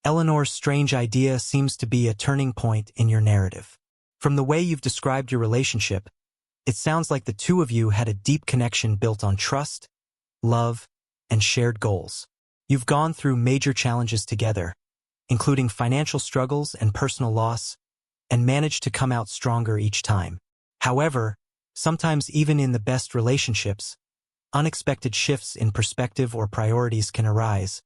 Eleanor's strange idea seems to be a turning point in your narrative. From the way you've described your relationship, it sounds like the two of you had a deep connection built on trust, love, and shared goals. You've gone through major challenges together, including financial struggles and personal loss, and managed to come out stronger each time. However, sometimes even in the best relationships, unexpected shifts in perspective or priorities can arise,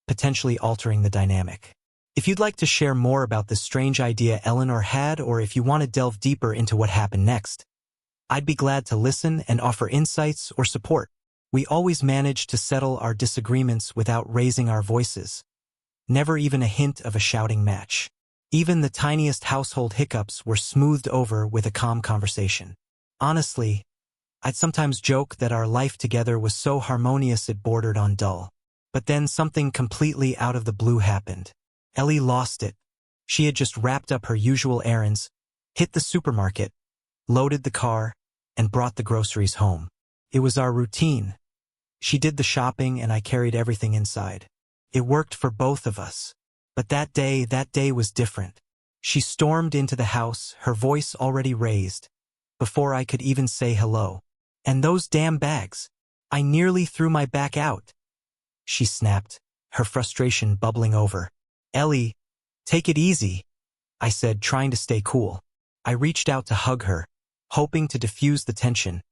potentially altering the dynamic. If you'd like to share more about this strange idea Eleanor had, or if you want to delve deeper into what happened next, I'd be glad to listen and offer insights or support. We always manage to settle our disagreements without raising our voices, never even a hint of a shouting match. Even the tiniest household hiccups were smoothed over with a calm conversation. Honestly, I'd sometimes joke that our life together was so harmonious it bordered on dull. But then something completely out of the blue happened. Ellie lost it. She had just wrapped up her usual errands, hit the supermarket, loaded the car, and brought the groceries home. It was our routine. She did the shopping and I carried everything inside. It worked for both of us. But that day was different. She stormed into the house, her voice already raised, before I could even say hello. "And those damn bags! I nearly threw my back out," she snapped, her frustration bubbling over. "Ellie, take it easy," I said, trying to stay cool. I reached out to hug her, hoping to diffuse the tension,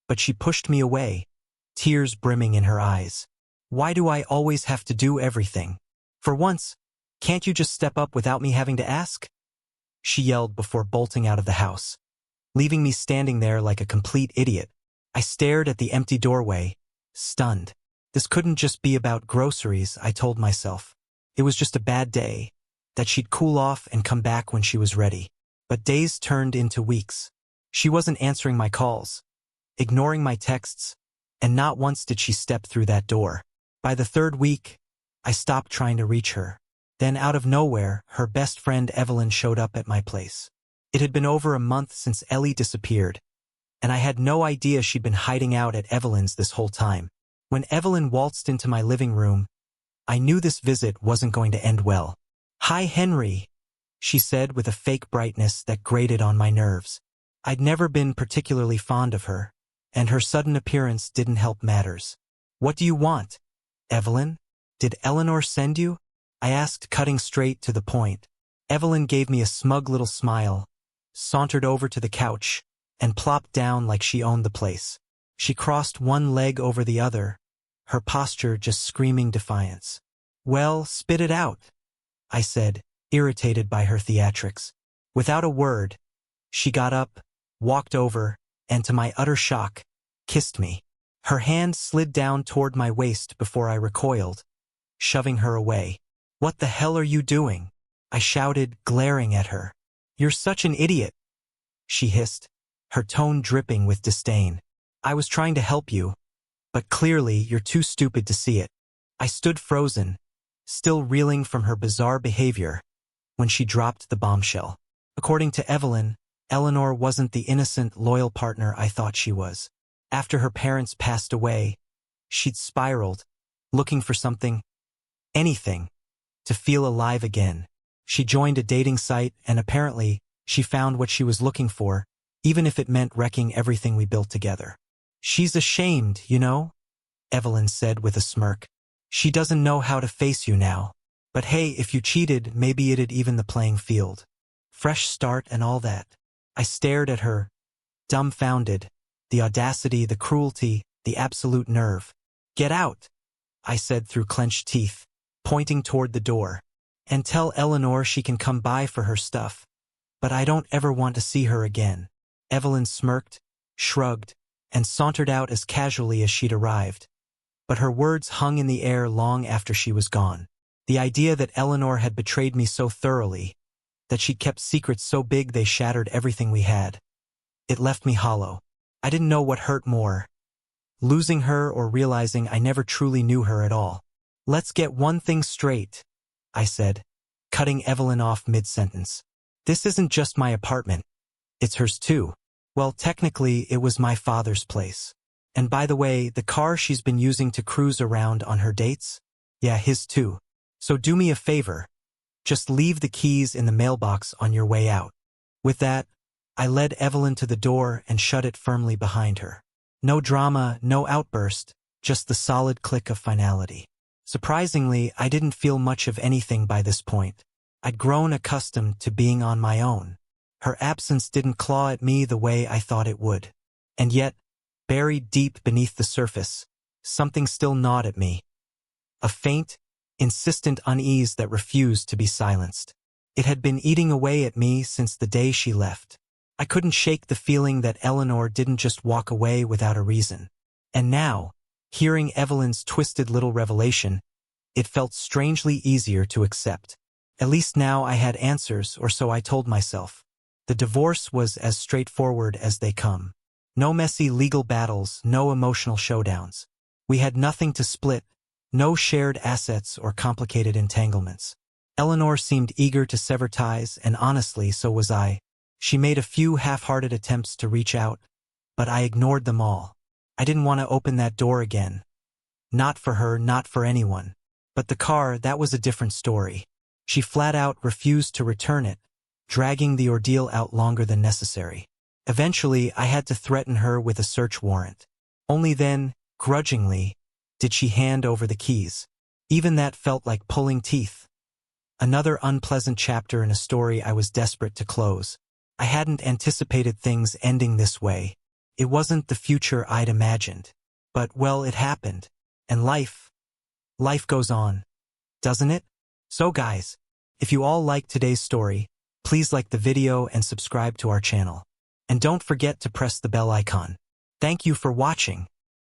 but she pushed me away, tears brimming in her eyes. "Why do I always have to do everything? For once, can't you just step up without me having to ask?" she yelled before bolting out of the house, leaving me standing there like a complete idiot. I stared at the empty doorway, stunned. This couldn't just be about groceries, I told myself. It was just a bad day, that she'd cool off and come back when she was ready. But days turned into weeks. She wasn't answering my calls, ignoring my texts, and not once did she step through that door. By the third week, I stopped trying to reach her. Then out of nowhere, her best friend Evelyn showed up at my place. It had been over a month since Ellie disappeared, and I had no idea she'd been hiding out at Evelyn's this whole time. When Evelyn waltzed into my living room, I knew this visit wasn't going to end well. "Hi, Henry," she said with a fake brightness that grated on my nerves. I'd never been particularly fond of her, and her sudden appearance didn't help matters. "What do you want, Evelyn? Did Eleanor send you?" I asked, cutting straight to the point. Evelyn gave me a smug little smile, sauntered over to the couch, and plopped down like she owned the place. She crossed one leg over the other, her posture just screaming defiance. "Well, spit it out," I said, irritated by her theatrics. Without a word, she got up, walked over, and to my utter shock, kissed me. Her hand slid down toward my waist before I recoiled, shoving her away. "What the hell are you doing?" I shouted, glaring at her. "You're such an idiot," she hissed, her tone dripping with disdain. "I was trying to help you, but clearly you're too stupid to see it." I stood frozen, still reeling from her bizarre behavior, when she dropped the bombshell. According to Evelyn, Eleanor wasn't the innocent, loyal partner I thought she was. After her parents passed away, she'd spiraled, looking for something, anything, to feel alive again. She joined a dating site, and apparently, she found what she was looking for, even if it meant wrecking everything we built together. "She's ashamed, you know," Evelyn said with a smirk. "She doesn't know how to face you now. But hey, if you cheated, maybe it'd even the playing field. Fresh start and all that." I stared at her, dumbfounded. The audacity, the cruelty, the absolute nerve. "Get out," I said through clenched teeth, pointing toward the door. "And tell Eleanor she can come by for her stuff. But I don't ever want to see her again." Evelyn smirked, shrugged, and sauntered out as casually as she'd arrived. But her words hung in the air long after she was gone. The idea that Eleanor had betrayed me so thoroughly, that she'd kept secrets so big they shattered everything we had. It left me hollow. I didn't know what hurt more, losing her or realizing I never truly knew her at all. "Let's get one thing straight," I said, cutting Evelyn off mid-sentence. "This isn't just my apartment. It's hers too. Well, technically, it was my father's place. And by the way, the car she's been using to cruise around on her dates? Yeah, his too. So do me a favor. Just leave the keys in the mailbox on your way out. With that, I led Evelyn to the door and shut it firmly behind her. No drama, no outburst, just the solid click of finality. Surprisingly, I didn't feel much of anything by this point. I'd grown accustomed to being on my own. Her absence didn't claw at me the way I thought it would. And yet, buried deep beneath the surface, something still gnawed at me. A faint, insistent unease that refused to be silenced. It had been eating away at me since the day she left. I couldn't shake the feeling that Eleanor didn't just walk away without a reason. And now, hearing Evelyn's twisted little revelation, it felt strangely easier to accept. At least now I had answers, or so I told myself. The divorce was as straightforward as they come. No messy legal battles, no emotional showdowns. We had nothing to split, no shared assets or complicated entanglements. Eleanor seemed eager to sever ties, and honestly, so was I. She made a few half-hearted attempts to reach out, but I ignored them all. I didn't want to open that door again. Not for her, not for anyone. But the car, that was a different story. She flat out refused to return it, dragging the ordeal out longer than necessary. Eventually, I had to threaten her with a search warrant. Only then, grudgingly, did she hand over the keys. Even that felt like pulling teeth. Another unpleasant chapter in a story I was desperate to close. I hadn't anticipated things ending this way. It wasn't the future I'd imagined. But, well, it happened. And life goes on, doesn't it? So guys, if you all liked today's story, please like the video and subscribe to our channel. And don't forget to press the bell icon. Thank you for watching.